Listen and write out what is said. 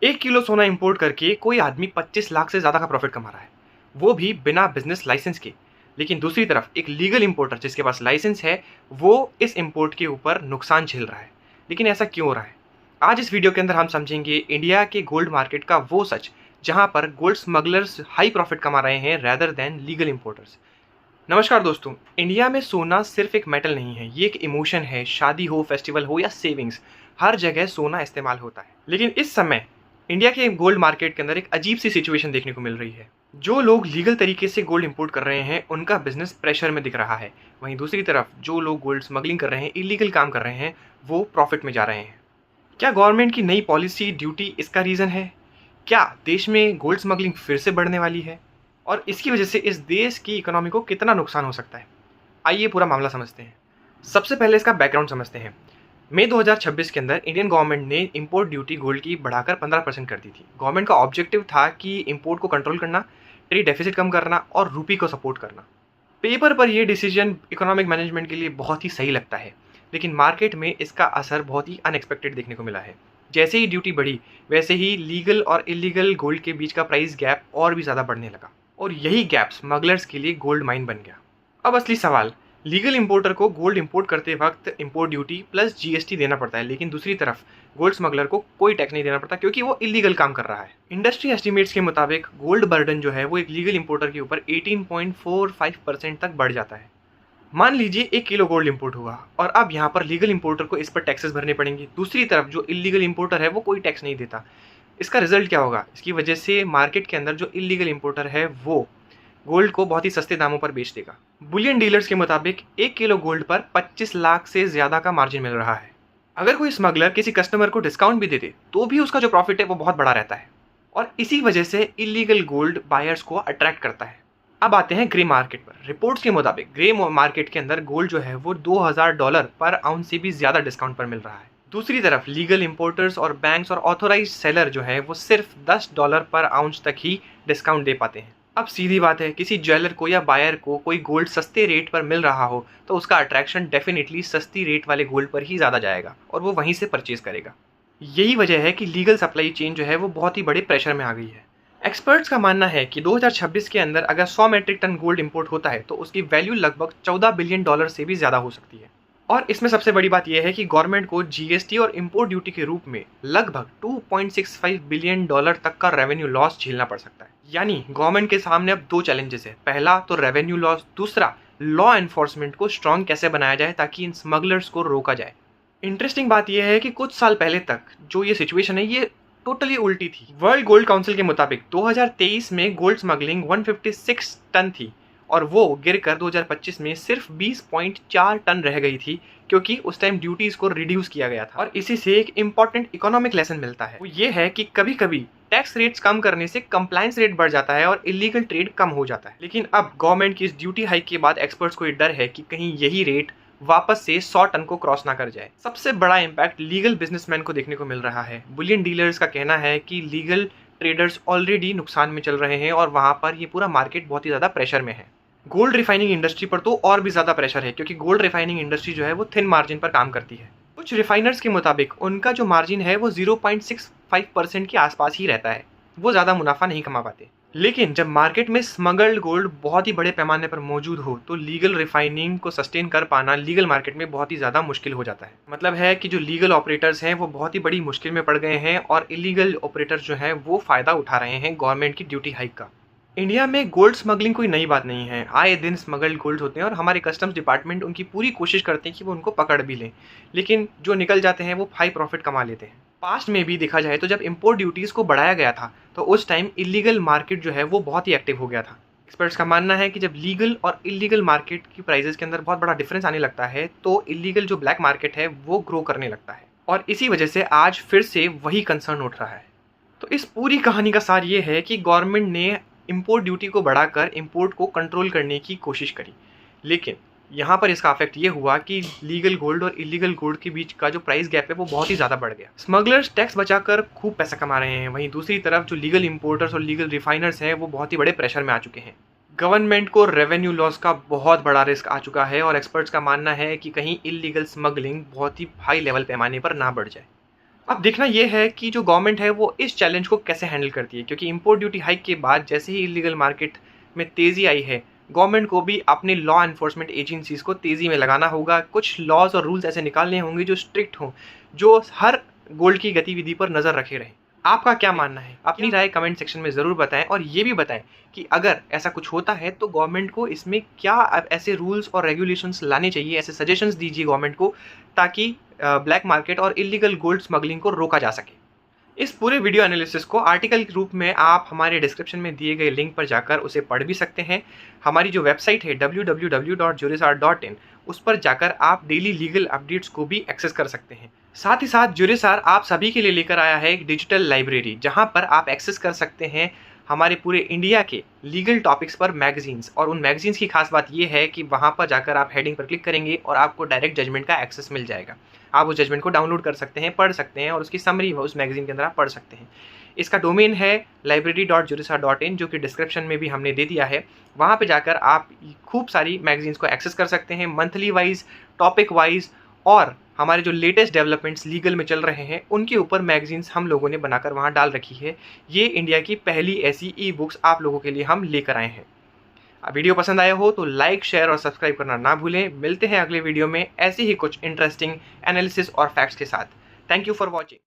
1 kilo सोना import करके कोई आदमी 25 लाख से ज़्यादा का प्रॉफिट कमा रहा है, वो भी बिना बिजनेस लाइसेंस के। लेकिन दूसरी तरफ एक लीगल इंपोर्टर जिसके पास लाइसेंस है, वो इस इंपोर्ट के ऊपर नुकसान झेल रहा है। लेकिन ऐसा क्यों हो रहा है? आज इस वीडियो के अंदर हम समझेंगे इंडिया के गोल्ड मार्केट का वो सच, जहां पर गोल्ड स्मगलर्स हाई प्रॉफिट कमा रहे हैं रेदर देन लीगल इंपोर्टर्स। नमस्कार दोस्तों, इंडिया में सोना सिर्फ एक मेटल नहीं है, ये एक इमोशन है। शादी हो, फेस्टिवल हो या सेविंग्स, हर जगह सोना इस्तेमाल होता है। लेकिन इस समय इंडिया के गोल्ड मार्केट के अंदर एक अजीब सी सिचुएशन देखने को मिल रही है। जो लोग लीगल तरीके से गोल्ड इंपोर्ट कर रहे हैं, उनका बिजनेस प्रेशर में दिख रहा है। वहीं दूसरी तरफ जो लोग गोल्ड स्मगलिंग कर रहे हैं, इलीगल काम कर रहे हैं, वो प्रॉफिट में जा रहे हैं। क्या गवर्नमेंट की नई पॉलिसी ड्यूटी इसका रीज़न है? क्या देश में गोल्ड स्मगलिंग फिर से बढ़ने वाली है? और इसकी वजह से इस देश की इकोनॉमी को कितना नुकसान हो सकता है? आइए पूरा मामला समझते हैं। सबसे पहले इसका बैकग्राउंड समझते हैं। मई 2026 के अंदर इंडियन गवर्नमेंट ने इंपोर्ट ड्यूटी गोल्ड की बढ़ाकर 15% कर दी थी। गवर्नमेंट का ऑब्जेक्टिव था कि इंपोर्ट को कंट्रोल करना, ट्रेड डेफिसिट कम करना और रूपी को सपोर्ट करना। पेपर पर यह डिसीजन इकोनॉमिक मैनेजमेंट के लिए बहुत ही सही लगता है, लेकिन मार्केट में इसका असर बहुत ही अनएक्सपेक्टेड देखने को मिला है। जैसे ही ड्यूटी बढ़ी, वैसे ही लीगल और इलीगल गोल्ड के बीच का प्राइस गैप और भी ज़्यादा बढ़ने लगा, और यही गैप स्मगलर्स के लिए गोल्ड माइन बन गया। अब असली सवाल, लीगल इंपोर्टर को गोल्ड इंपोर्ट करते वक्त इंपोर्ट ड्यूटी प्लस जीएसटी देना पड़ता है, लेकिन दूसरी तरफ गोल्ड स्मगलर को कोई टैक्स नहीं देना पड़ता क्योंकि वो इलीगल काम कर रहा है। इंडस्ट्री एस्टिमेट्स के मुताबिक गोल्ड बर्डन जो है वो एक लीगल इंपोर्टर के ऊपर 18.45% तक बढ़ जाता है। मान लीजिए 1 किलो गोल्ड इंपोर्ट हुआ और अब यहाँ पर लीगल इंपोर्टर को इस पर टैक्सेस भरने पड़ेंगे। दूसरी तरफ जो इलीगल इंपोर्टर है वो कोई टैक्स नहीं देता। इसका रिजल्ट क्या होगा? इसकी वजह से मार्केट के अंदर जो इलीगल इंपोर्टर है वो गोल्ड को बहुत ही सस्ते दामों पर बेच देगा। बुलियन डीलर्स के मुताबिक 1 किलो गोल्ड पर 25 लाख से ज़्यादा का मार्जिन मिल रहा है। अगर कोई स्मगलर किसी कस्टमर को डिस्काउंट भी दे दे तो भी उसका जो प्रॉफिट है वो बहुत बड़ा रहता है, और इसी वजह से इलीगल गोल्ड बायर्स को अट्रैक्ट करता है। अब आते हैं ग्रे मार्केट पर। रिपोर्ट्स के मुताबिक ग्रे मार्केट के अंदर गोल्ड जो है वो $2000 पर आउंस से भी ज़्यादा डिस्काउंट पर मिल रहा है। दूसरी तरफ लीगल इंपोर्टर्स और बैंक्स और ऑथोराइज सेलर जो है वो सिर्फ $10 पर आउंस तक ही डिस्काउंट दे पाते हैं। अब सीधी बात है, किसी ज्वेलर को या बायर को कोई गोल्ड सस्ते रेट पर मिल रहा हो तो उसका अट्रैक्शन डेफिनेटली सस्ती रेट वाले गोल्ड पर ही ज़्यादा जाएगा और वो वहीं से परचेज करेगा। यही वजह है कि लीगल सप्लाई चेन जो है वो बहुत ही बड़े प्रेशर में आ गई है। एक्सपर्ट्स का मानना है कि 2026 के अंदर अगर 100 मैट्रिक टन गोल्ड इंपोर्ट होता है तो उसकी वैल्यू लगभग $14 बिलियन से भी ज़्यादा हो सकती है। और इसमें सबसे बड़ी बात यह है कि गवर्नमेंट को जीएसटी और इंपोर्ट ड्यूटी के रूप में लगभग $2.65 बिलियन तक का रेवेन्यू लॉस झेलना पड़ सकता है। यानी गवर्नमेंट के सामने अब दो चैलेंजेस है। पहला तो रेवेन्यू लॉस, दूसरा लॉ एनफोर्समेंट को स्ट्रॉन्ग कैसे बनाया जाए ताकि इन स्मगलर्स को रोका जाए। इंटरेस्टिंग बात यह है कि कुछ साल पहले तक जो ये सिचुएशन है ये टोटली उल्टी थी। वर्ल्ड गोल्ड काउंसिल के मुताबिक 2023 में गोल्ड स्मगलिंग 156 टन थी और वो गिरकर 2025 में सिर्फ 20.4 टन रह गई थी, क्योंकि उस टाइम ड्यूटीज को रिड्यूस किया गया था। और इसी से एक इम्पॉर्टेंट इकोनॉमिक लेसन मिलता है, वो ये है कि कभी कभी टैक्स रेट्स कम करने से कंप्लायंस रेट बढ़ जाता है और इलीगल ट्रेड कम हो जाता है। लेकिन अब गवर्नमेंट की इस ड्यूटी हाइक के बाद एक्सपर्ट्स को ये डर है कि कहीं यही रेट वापस से 100 टन को क्रॉस ना कर जाए। सबसे बड़ा इम्पैक्ट लीगल बिजनेसमैन को देखने को मिल रहा है। बुलियन डीलर्स का कहना है कि लीगल ट्रेडर्स ऑलरेडी नुकसान में चल रहे हैं और वहां पर ये पूरा मार्केट बहुत ही ज़्यादा प्रेशर में है। गोल्ड रिफाइनिंग इंडस्ट्री पर तो और भी ज़्यादा प्रेशर है, क्योंकि गोल्ड रिफाइनिंग इंडस्ट्री जो है वो थिन मार्जिन पर काम करती है। कुछ रिफाइनर्स के मुताबिक उनका जो मार्जिन है वो 0.65% के आसपास ही रहता है, वो ज़्यादा मुनाफा नहीं कमा पाते। लेकिन जब मार्केट में स्मगल्ड गोल्ड बहुत ही बड़े पैमाने पर मौजूद हो तो लीगल रिफाइनिंग को सस्टेन कर पाना लीगल मार्केट में बहुत ही ज़्यादा मुश्किल हो जाता है। मतलब है कि जो लीगल ऑपरेटर्स हैं वो बहुत ही बड़ी मुश्किल में पड़ गए हैं और इलीगल ऑपरेटर्स जो हैं वो फ़ायदा उठा रहे हैं गवर्नमेंट की ड्यूटी हाइक का। इंडिया में गोल्ड स्मगलिंग कोई नई बात नहीं है। आए दिन स्मगल्ड गोल्ड होते हैं और हमारे कस्टम्स डिपार्टमेंट उनकी पूरी कोशिश करते हैं कि वो उनको पकड़ भी लें, लेकिन जो निकल जाते हैं वो हाई प्रॉफिट कमा लेते हैं। पास्ट में भी देखा जाए तो जब इंपोर्ट ड्यूटीज़ को बढ़ाया गया था तो उस टाइम इलीगल मार्केट जो है वो बहुत ही एक्टिव हो गया था। एक्सपर्ट्स का मानना है कि जब लीगल और इलीगल मार्केट की प्राइजेस के अंदर बहुत बड़ा डिफरेंस आने लगता है तो इलीगल जो ब्लैक मार्केट है वो ग्रो करने लगता है, और इसी वजह से आज फिर से वही कंसर्न उठ रहा है। तो इस पूरी कहानी का सार ये है कि गवर्नमेंट ने इंपोर्ट ड्यूटी को बढ़ाकर इंपोर्ट को कंट्रोल करने की कोशिश करी, लेकिन यहाँ पर इसका इफेक्ट ये हुआ कि लीगल गोल्ड और इलीगल गोल्ड के बीच का जो प्राइस गैप है वो बहुत ही ज़्यादा बढ़ गया। स्मगलर्स टैक्स बचाकर खूब पैसा कमा रहे हैं, वहीं दूसरी तरफ जो लीगल इंपोर्टर्स और लीगल रिफाइनर्स हैं वो बहुत ही बड़े प्रेशर में आ चुके हैं। गवर्नमेंट को रेवेन्यू लॉस का बहुत बड़ा रिस्क आ चुका है और एक्सपर्ट्स का मानना है कि कहीं इलीगल स्मगलिंग बहुत ही हाई लेवल पैमाने पर ना बढ़ जाए। अब देखना ये है कि जो गवर्नमेंट है वो इस चैलेंज को कैसे हैंडल करती है, क्योंकि इम्पोर्ट ड्यूटी हाइक के बाद जैसे ही इलीगल मार्केट में तेज़ी आई है, गवर्नमेंट को भी अपने लॉ एनफोर्समेंट एजेंसीज़ को तेज़ी में लगाना होगा। कुछ लॉज़ और रूल्स ऐसे निकालने होंगे जो स्ट्रिक्ट हों, जो हर गोल्ड की गतिविधि पर नज़र रखे रहें। आपका क्या मानना है? अपनी राय कमेंट सेक्शन में ज़रूर बताएँ और ये भी बताएँ कि अगर ऐसा कुछ होता है तो गवर्नमेंट को इसमें क्या ऐसे रूल्स और रेगुलेशंस लाने चाहिए, ऐसे सजेशंस दीजिए गवर्नमेंट को, ताकि ब्लैक मार्केट और इलीगल गोल्ड स्मगलिंग को रोका जा सके। इस पूरे वीडियो एनालिसिस को आर्टिकल के रूप में आप हमारे डिस्क्रिप्शन में दिए गए लिंक पर जाकर उसे पढ़ भी सकते हैं। हमारी जो वेबसाइट है www.jurisr.in, उस पर जाकर आप डेली लीगल अपडेट्स को भी एक्सेस कर सकते हैं। साथ ही साथ जुरिसार आप सभी के लिए लेकर आया है एक डिजिटल लाइब्रेरी, जहां पर आप एक्सेस कर सकते हैं हमारे पूरे इंडिया के लीगल टॉपिक्स पर मैगजीन्स। और उन मैगजीन्स की खास बात यह है कि वहां पर जाकर आप हेडिंग पर क्लिक करेंगे और आपको डायरेक्ट जजमेंट का एक्सेस मिल जाएगा। आप उस जजमेंट को डाउनलोड कर सकते हैं, पढ़ सकते हैं और उसकी समरी उस मैगजीन के अंदर आप पढ़ सकते हैं। इसका डोमेन है library.jurisr.in, जो कि डिस्क्रिप्शन में भी हमने दे दिया है। वहाँ पे जाकर आप खूब सारी मैगजीन्स को एक्सेस कर सकते हैं, मंथली वाइज, टॉपिक वाइज, और हमारे जो लेटेस्ट डेवलपमेंट्स लीगल में चल रहे हैं उनके ऊपर मैगजीन्स हम लोगों ने बनाकर वहाँ डाल रखी है। ये इंडिया की पहली ऐसी ई बुक्स आप लोगों के लिए हम लेकर आए हैं। वीडियो पसंद आया हो तो लाइक, शेयर और सब्सक्राइब करना ना भूलें। मिलते हैं अगले वीडियो में ऐसे ही कुछ इंटरेस्टिंग एनालिसिस और फैक्ट्स के साथ। Thank you for watching.